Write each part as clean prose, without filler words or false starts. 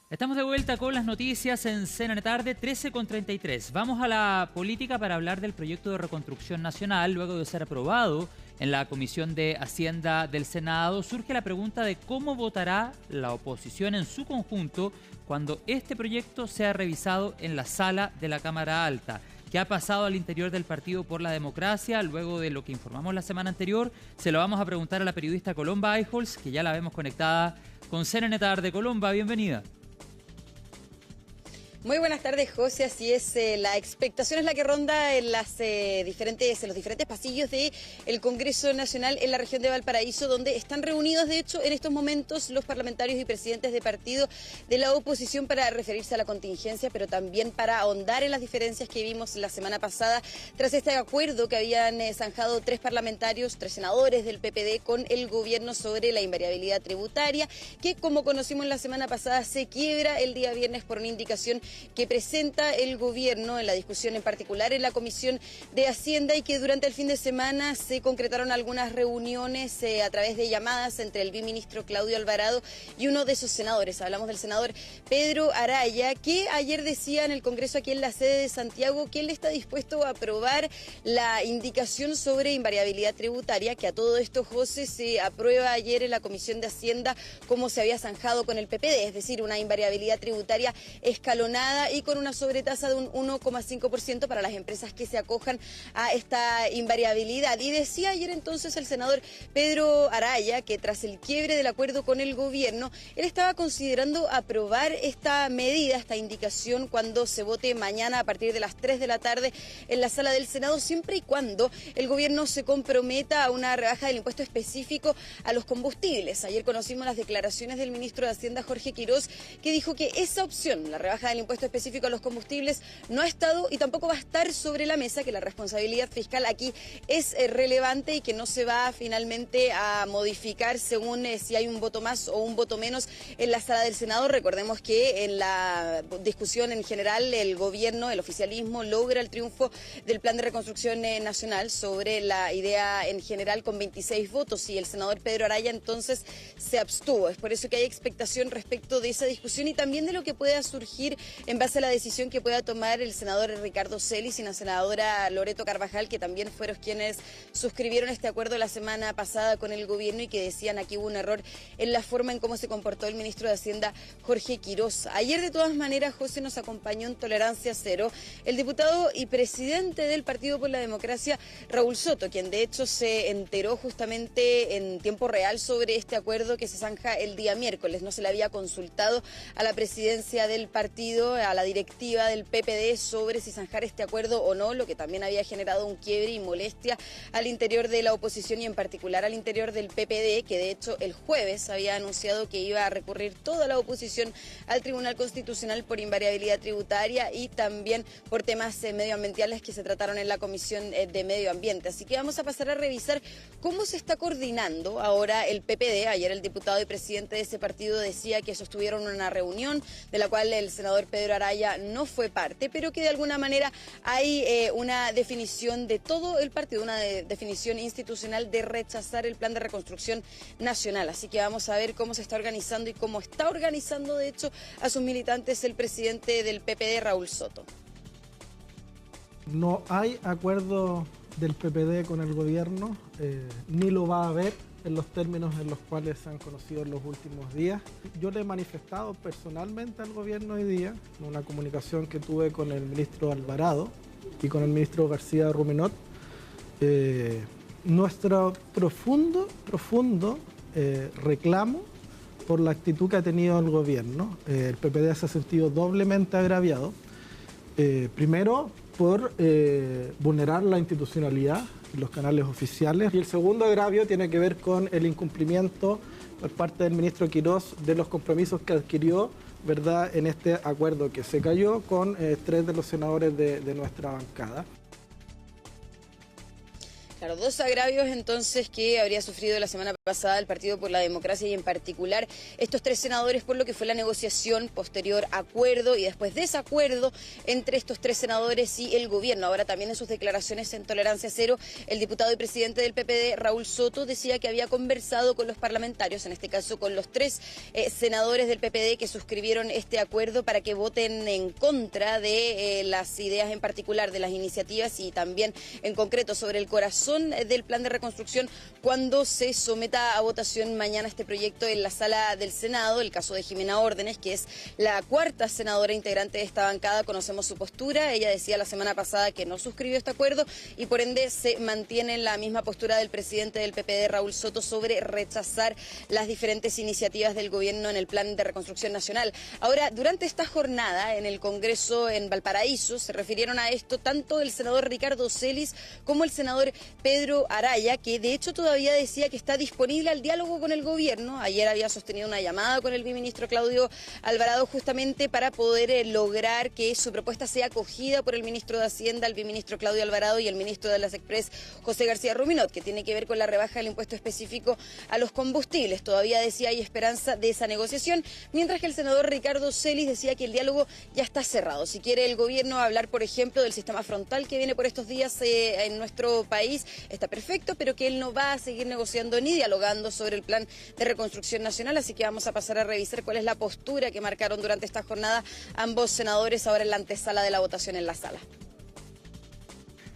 Estamos de vuelta con las noticias en CNN Tarde, 13:33. Vamos a la política para hablar del proyecto de reconstrucción nacional. Luego de ser aprobado en la Comisión de Hacienda del Senado, surge la pregunta de cómo votará la oposición en su conjunto cuando este proyecto sea revisado en la sala de la Cámara Alta. ¿Qué ha pasado al interior del Partido por la Democracia? Luego de lo que informamos la semana anterior, se lo vamos a preguntar a la periodista Colomba Eijols, que ya la vemos conectada con CNN Tarde. Colomba, bienvenida. Muy buenas tardes, José. Así es, la expectación es la que ronda en los diferentes pasillos del Congreso Nacional en la región de Valparaíso, donde están reunidos, de hecho, en estos momentos los parlamentarios y presidentes de partido de la oposición para referirse a la contingencia, pero también para ahondar en las diferencias que vimos la semana pasada tras este acuerdo que habían zanjado tres senadores del PPD con el gobierno sobre la invariabilidad tributaria, que, como conocimos la semana pasada, se quiebra el día viernes por una indicación que presenta el gobierno en la discusión, en particular en la Comisión de Hacienda, y que durante el fin de semana se concretaron algunas reuniones a través de llamadas entre el viceministro Claudio Alvarado y uno de sus senadores. Hablamos del senador Pedro Araya, que ayer decía en el Congreso aquí en la sede de Santiago que él está dispuesto a aprobar la indicación sobre invariabilidad tributaria, que a todo esto, José, se aprueba ayer en la Comisión de Hacienda como se había zanjado con el PPD, es decir, una invariabilidad tributaria escalonada y con una sobretasa de un 1,5% para las empresas que se acojan a esta invariabilidad. Y decía ayer entonces el senador Pedro Araya que tras el quiebre del acuerdo con el gobierno, él estaba considerando aprobar esta medida, esta indicación, cuando se vote mañana a partir de las 3 de la tarde en la sala del Senado, siempre y cuando el gobierno se comprometa a una rebaja del impuesto específico a los combustibles. Ayer conocimos las declaraciones del ministro de Hacienda, Jorge Quirós, que dijo que esa opción, la rebaja del impuesto específico a los combustibles, no ha estado y tampoco va a estar sobre la mesa, que la responsabilidad fiscal aquí es relevante y que no se va finalmente a modificar según si hay un voto más o un voto menos en la sala del Senado. Recordemos que en la discusión en general el gobierno, el oficialismo, logra el triunfo del Plan de Reconstrucción Nacional sobre la idea en general con 26 votos y el senador Pedro Araya entonces se abstuvo. Es por eso que hay expectación respecto de esa discusión y también de lo que pueda surgir en base a la decisión que pueda tomar el senador Ricardo Celis y la senadora Loreto Carvajal, que también fueron quienes suscribieron este acuerdo la semana pasada con el gobierno y que decían aquí hubo un error en la forma en cómo se comportó el ministro de Hacienda, Jorge Quirós. Ayer, de todas maneras, José, nos acompañó en Tolerancia Cero el diputado y presidente del Partido por la Democracia, Raúl Soto, quien de hecho se enteró justamente en tiempo real sobre este acuerdo que se zanja el día miércoles. No se le había consultado a la presidencia del partido, a la directiva del PPD sobre si zanjar este acuerdo o no, lo que también había generado un quiebre y molestia al interior de la oposición y en particular al interior del PPD, que de hecho el jueves había anunciado que iba a recurrir toda la oposición al Tribunal Constitucional por invariabilidad tributaria y también por temas medioambientales que se trataron en la Comisión de Medio Ambiente. Así que vamos a pasar a revisar cómo se está coordinando ahora el PPD. Ayer el diputado y presidente de ese partido decía que sostuvieron una reunión de la cual el senador Pedro Araya no fue parte, pero que de alguna manera hay una definición de todo el partido, una definición institucional de rechazar el Plan de Reconstrucción Nacional. Así que vamos a ver cómo se está organizando y cómo está organizando, de hecho, a sus militantes el presidente del PPD, Raúl Soto. No hay acuerdo del PPD con el gobierno, ni lo va a haber en los términos en los cuales se han conocido en los últimos días. Yo le he manifestado personalmente al gobierno hoy día, en una comunicación que tuve con el ministro Alvarado y con el ministro García Ruminot, nuestro profundo reclamo por la actitud que ha tenido el gobierno. El PPD se ha sentido doblemente agraviado. Primero, por vulnerar la institucionalidad y los canales oficiales. Y el segundo agravio tiene que ver con el incumplimiento por parte del ministro Quirós de los compromisos que adquirió, ¿verdad?, en este acuerdo que se cayó con tres de los senadores de nuestra bancada. Claro, dos agravios entonces que habría sufrido la semana pasada pasada del Partido por la Democracia y en particular estos 3 senadores por lo que fue la negociación posterior acuerdo y después desacuerdo entre estos 3 senadores y el gobierno. Ahora también en sus declaraciones en Tolerancia Cero, el diputado y presidente del PPD, Raúl Soto, decía que había conversado con los parlamentarios, en este caso con los 3 senadores del PPD que suscribieron este acuerdo para que voten en contra de las ideas en particular de las iniciativas y también en concreto sobre el corazón del plan de reconstrucción cuando se someta a votación mañana este proyecto en la sala del Senado. El caso de Jimena Órdenes, que es la 4ª senadora integrante de esta bancada, conocemos su postura. Ella decía la semana pasada que no suscribió este acuerdo y por ende se mantiene en la misma postura del presidente del PPD, Raúl Soto, sobre rechazar las diferentes iniciativas del gobierno en el plan de reconstrucción nacional. Ahora, durante esta jornada en el Congreso en Valparaíso se refirieron a esto tanto el senador Ricardo Celis como el senador Pedro Araya, que de hecho todavía decía que está disponible al diálogo con el gobierno. Ayer había sostenido una llamada con el viceministro Claudio Alvarado justamente para poder lograr que su propuesta sea acogida por el ministro de Hacienda, el viceministro Claudio Alvarado y el ministro de las Express, José García Ruminot, que tiene que ver con la rebaja del impuesto específico a los combustibles. Todavía decía hay esperanza de esa negociación, mientras que el senador Ricardo Celis decía que el diálogo ya está cerrado. Si quiere el gobierno hablar, por ejemplo, del sistema frontal que viene por estos días en nuestro país, está perfecto, pero que él no va a seguir negociando ni dialogando sobre el plan de reconstrucción nacional, así que vamos a pasar a revisar cuál es la postura que marcaron durante esta jornada ambos senadores ahora en la antesala de la votación en la sala.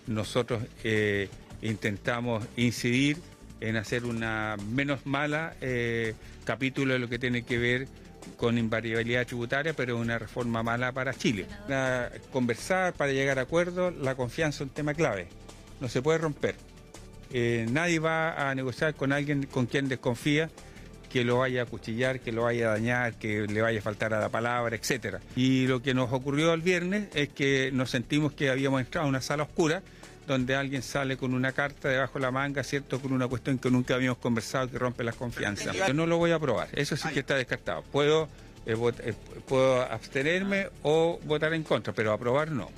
Nosotros intentamos incidir en hacer una menos mala capítulo de lo que tiene que ver con invariabilidad tributaria, pero una reforma mala para Chile. Conversar para llegar a acuerdos, la confianza es un tema clave, no se puede romper. Nadie va a negociar con alguien con quien desconfía que lo vaya a acuchillar, que lo vaya a dañar, que le vaya a faltar a la palabra, etcétera. Y lo que nos ocurrió el viernes es que nos sentimos que habíamos entrado a una sala oscura donde alguien sale con una carta debajo de la manga, ¿cierto?, con una cuestión que nunca habíamos conversado, que rompe las confianzas. Yo no lo voy a aprobar, eso sí que está descartado. Puedo abstenerme o votar en contra, pero aprobar no.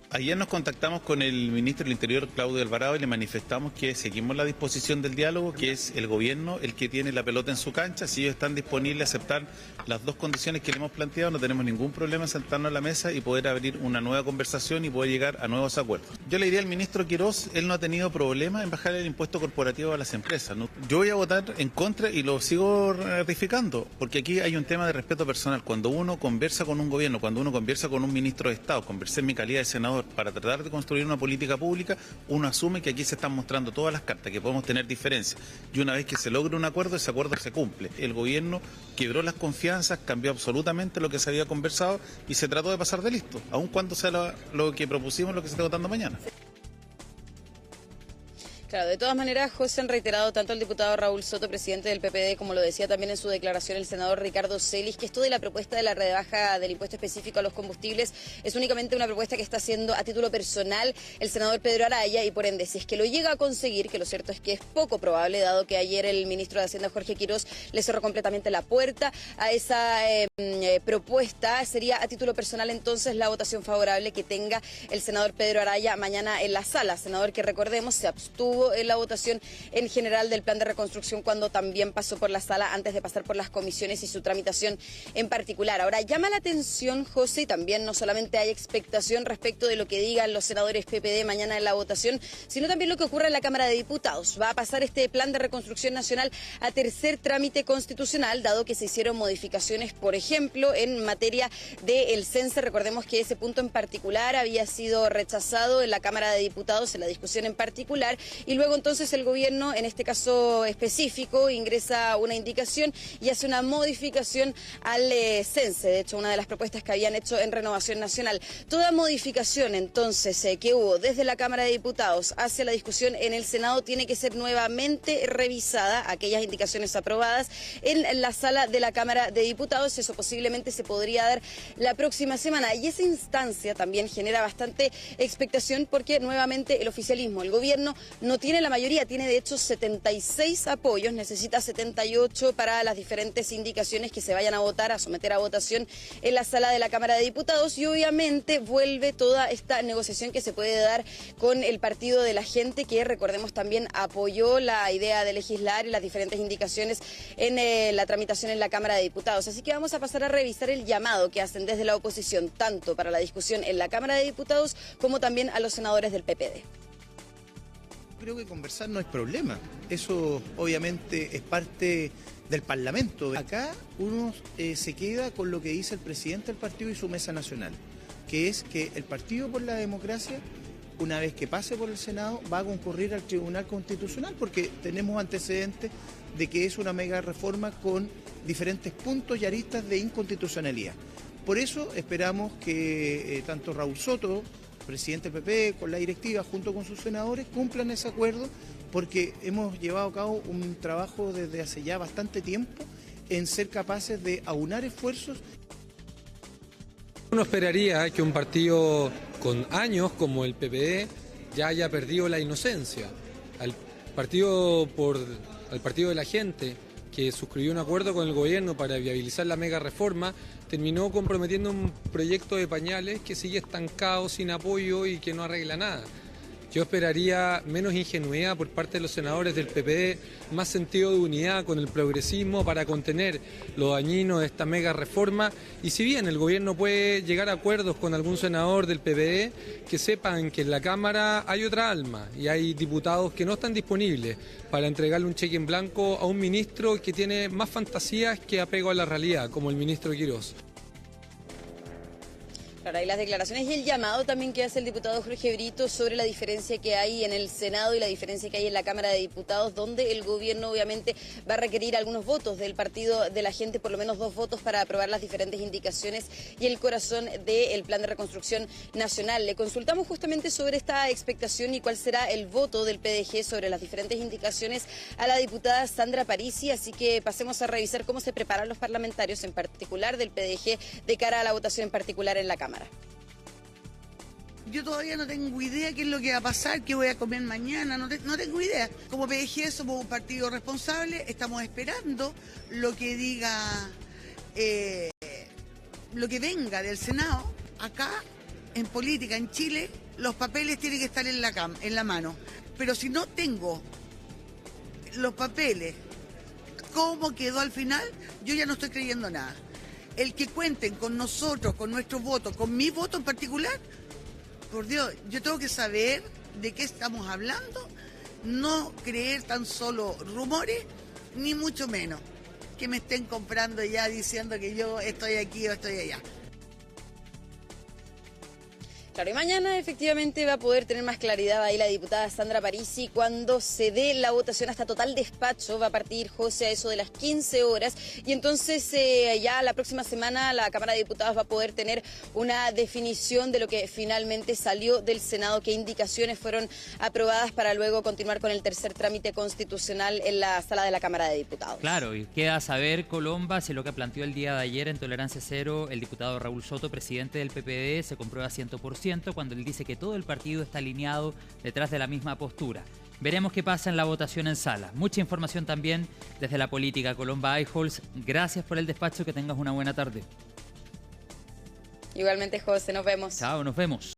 Ayer nos contactamos con el ministro del Interior, Claudio Alvarado, y le manifestamos que seguimos la disposición del diálogo, que es el gobierno el que tiene la pelota en su cancha. Si ellos están disponibles a aceptar las 2 condiciones que le hemos planteado, no tenemos ningún problema en sentarnos a la mesa y poder abrir una nueva conversación y poder llegar a nuevos acuerdos. Yo le diría al ministro Quirós, él no ha tenido problema en bajar el impuesto corporativo a las empresas, ¿no? Yo voy a votar en contra y lo sigo ratificando, porque aquí hay un tema de respeto personal. Cuando uno conversa con un gobierno, cuando uno conversa con un ministro de Estado, conversé en mi calidad de senador, para tratar de construir una política pública, uno asume que aquí se están mostrando todas las cartas, que podemos tener diferencias. Y una vez que se logra un acuerdo, ese acuerdo se cumple. El gobierno quebró las confianzas, cambió absolutamente lo que se había conversado y se trató de pasar de listo, aun cuando sea lo que propusimos, lo que se está votando mañana. Claro, de todas maneras, José, han reiterado tanto el diputado Raúl Soto, presidente del PPD, como lo decía también en su declaración el senador Ricardo Celis, que esto de la propuesta de la rebaja del impuesto específico a los combustibles es únicamente una propuesta que está haciendo a título personal el senador Pedro Araya y por ende, si es que lo llega a conseguir, que lo cierto es que es poco probable, dado que ayer el ministro de Hacienda, Jorge Quirós, le cerró completamente la puerta a esa propuesta, sería a título personal entonces la votación favorable que tenga el senador Pedro Araya mañana en la sala, senador que recordemos se abstuvo en la votación en general del plan de reconstrucción cuando también pasó por la sala antes de pasar por las comisiones y su tramitación en particular. Ahora, llama la atención, José, y también no solamente hay expectación respecto de lo que digan los senadores PPD mañana en la votación, sino también lo que ocurre en la Cámara de Diputados. Va a pasar este plan de reconstrucción nacional a tercer trámite constitucional, dado que se hicieron modificaciones, por ejemplo, en materia del censo. Recordemos que ese punto en particular había sido rechazado en la Cámara de Diputados en la discusión en particular y luego entonces el gobierno, en este caso específico, ingresa una indicación y hace una modificación al CENSE, de hecho una de las propuestas que habían hecho en Renovación Nacional. Toda modificación entonces que hubo desde la Cámara de Diputados hacia la discusión en el Senado tiene que ser nuevamente revisada, aquellas indicaciones aprobadas en la sala de la Cámara de Diputados. Eso posiblemente se podría dar la próxima semana y esa instancia también genera bastante expectación porque nuevamente el oficialismo, el gobierno, no no tiene la mayoría, tiene de hecho 76 apoyos, necesita 78 para las diferentes indicaciones que se vayan a votar, a someter a votación en la sala de la Cámara de Diputados, y obviamente vuelve toda esta negociación que se puede dar con el Partido de la Gente, que recordemos también apoyó la idea de legislar y las diferentes indicaciones en la tramitación en la Cámara de Diputados. Así que vamos a pasar a revisar el llamado que hacen desde la oposición, tanto para la discusión en la Cámara de Diputados como también a los senadores del PPD. Creo que conversar no es problema, eso obviamente es parte del Parlamento. Acá uno se queda con lo que dice el presidente del partido y su mesa nacional, que es que el Partido por la Democracia, una vez que pase por el Senado, va a concurrir al Tribunal Constitucional, porque tenemos antecedentes de que es una mega reforma con diferentes puntos y aristas de inconstitucionalidad. Por eso esperamos que tanto Raúl Soto, presidente del PP, con la directiva, junto con sus senadores, cumplan ese acuerdo, porque hemos llevado a cabo un trabajo desde hace ya bastante tiempo en ser capaces de aunar esfuerzos. Uno esperaría que un partido con años como el PPD ya haya perdido la inocencia. Al partido de la Gente, que suscribió un acuerdo con el gobierno para viabilizar la mega reforma, terminó comprometiendo un proyecto de pañales que sigue estancado, sin apoyo y que no arregla nada. Yo esperaría menos ingenuidad por parte de los senadores del PPD, más sentido de unidad con el progresismo para contener lo dañino de esta mega reforma. Y si bien el gobierno puede llegar a acuerdos con algún senador del PPD, que sepan que en la Cámara hay otra alma y hay diputados que no están disponibles para entregarle un cheque en blanco a un ministro que tiene más fantasías que apego a la realidad, como el ministro Quirós. Claro, hay las declaraciones y el llamado también que hace el diputado Jorge Brito sobre la diferencia que hay en el Senado y la diferencia que hay en la Cámara de Diputados, donde el gobierno obviamente va a requerir algunos votos del Partido de la Gente, por lo menos 2 votos para aprobar las diferentes indicaciones y el corazón del Plan de Reconstrucción Nacional. Le consultamos justamente sobre esta expectación y cuál será el voto del PDG sobre las diferentes indicaciones a la diputada Sandra Parisi, así que pasemos a revisar cómo se preparan los parlamentarios, en particular del PDG, de cara a la votación en particular en la Cámara. Yo todavía no tengo idea qué es lo que va a pasar, qué voy a comer mañana, no tengo idea. Como PDG somos un partido responsable, estamos esperando lo que diga, lo que venga del Senado. Acá, en política, en Chile, los papeles tienen que estar en la mano. Pero si no tengo los papeles, cómo quedó al final, yo ya no estoy creyendo nada. El que cuenten con nosotros, con nuestros votos, con mi voto en particular, por Dios, yo tengo que saber de qué estamos hablando, no creer tan solo rumores, ni mucho menos que me estén comprando ya diciendo que yo estoy aquí o estoy allá. Claro, y mañana efectivamente va a poder tener más claridad ahí la diputada Sandra Parisi cuando se dé la votación hasta total despacho. Va a partir, José, a eso de las 15 horas. Y entonces ya la próxima semana la Cámara de Diputados va a poder tener una definición de lo que finalmente salió del Senado, qué indicaciones fueron aprobadas para luego continuar con el tercer trámite constitucional en la sala de la Cámara de Diputados. Claro, y queda saber, Colomba, si lo que planteó el día de ayer en Tolerancia Cero el diputado Raúl Soto, presidente del PPD, se comprueba 100%. Cuando él dice que todo el partido está alineado detrás de la misma postura. Veremos qué pasa en la votación en sala. Mucha información también desde la política. Colomba Eichholz, gracias por el despacho, que tengas una buena tarde. Igualmente, José, nos vemos. Chao, nos vemos.